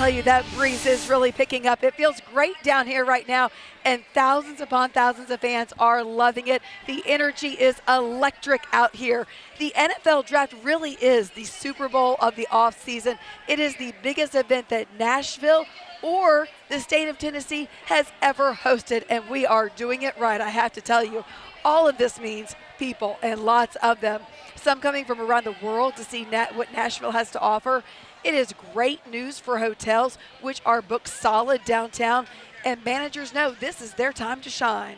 tell you that breeze is really picking up. It feels great down here right now, and thousands upon thousands of fans are loving it. The energy is electric out here. The NFL Draft really is the Super Bowl of the offseason. It is the biggest event that Nashville or the state of Tennessee has ever hosted, and we are doing it right, I have to tell you. All of this means people, and lots of them. Some coming from around the world to see what Nashville has to offer. It is great news for hotels, which are booked solid downtown, and managers know this is their time to shine.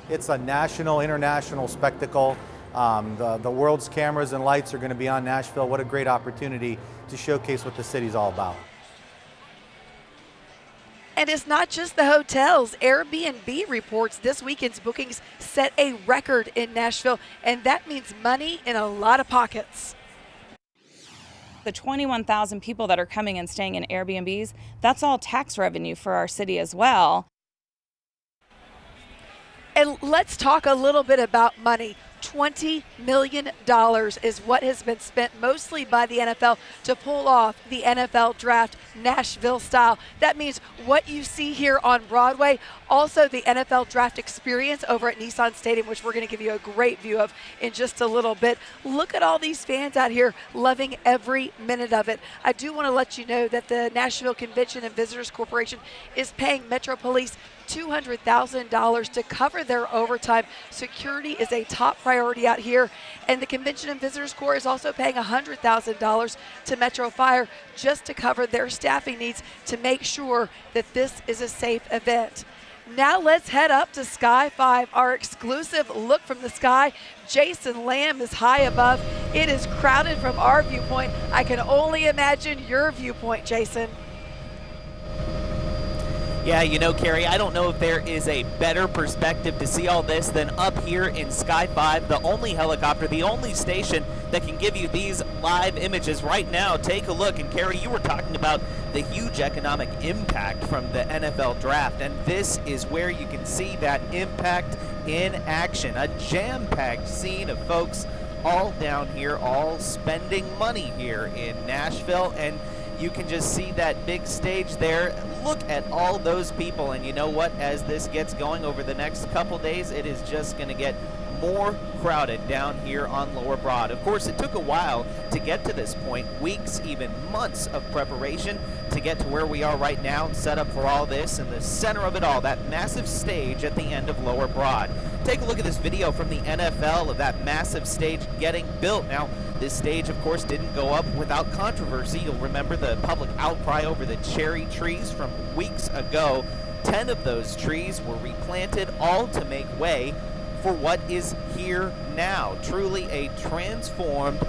It's a national, international spectacle. The world's cameras and lights are going to be on Nashville. What a great opportunity to showcase what the city's all about. And it's not just the hotels. Airbnb reports this weekend's bookings set a record in Nashville, and that means money in a lot of pockets. The 21,000 people that are coming and staying in Airbnbs, that's all tax revenue for our city as well. And let's talk a little bit about money. $20 million is what has been spent mostly by the NFL to pull off the NFL Draft Nashville style. That means what you see here on Broadway, also the NFL Draft experience over at Nissan Stadium, which we're going to give you a great view of in just a little bit. Look at all these fans out here loving every minute of it. I do want to let you know that the Nashville Convention and Visitors Corporation is paying Metro Police $200,000 to cover their overtime. Security is a top priority out here, and the Convention and Visitors Corps is also paying $100,000 to Metro Fire just to cover their staffing needs to make sure that this is a safe event. Now let's head up to Sky 5, our exclusive look from the sky. Jason Lamb is high above. It is crowded from our viewpoint. I can only imagine your viewpoint, Jason. Yeah, you know, Carrie, I don't know if there is a better perspective to see all this than up here in Sky 5, the only helicopter, the only station that can give you these live images right now. Take a look, and Carrie, you were talking about the huge economic impact from the NFL Draft, and this is where you can see that impact in action. A jam-packed scene of folks all down here, all spending money here in Nashville, and you can just see that big stage there. Look at all those people, and you know what? As this gets going over the next couple days, it is just going to get more crowded down here on Lower Broad. Of course, it took a while to get to this point, weeks, even months of preparation to get to where we are right now and set up for all this. In the center of it all, that massive stage at the end of Lower Broad. Take a look at this video from the NFL of that massive stage getting built. Now, this stage, of course, didn't go up without controversy. You'll remember the public outcry over the cherry trees from weeks ago. 10 of those trees were replanted, all to make way for what is here now. Truly a transformed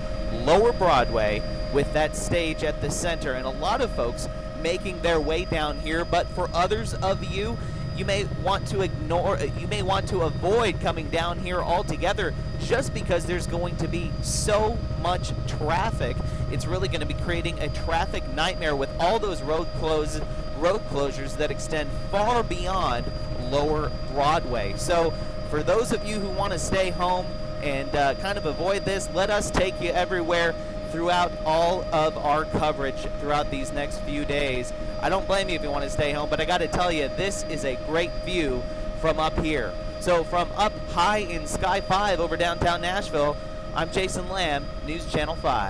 Lower Broadway with that stage at the center, and a lot of folks making their way down here. But for others of you, you may want to avoid coming down here altogether just because there's going to be so much traffic. It's really going to be creating a traffic nightmare with all those road closures that extend far beyond Lower Broadway. So for those of you who want to stay home and kind of avoid this, let us take you everywhere throughout all of our coverage throughout these next few days. I don't blame you if you want to stay home, but I got to tell you, this is a great view from up here. So from up high in Sky 5 over downtown Nashville, I'm Jason Lamb, News Channel 5.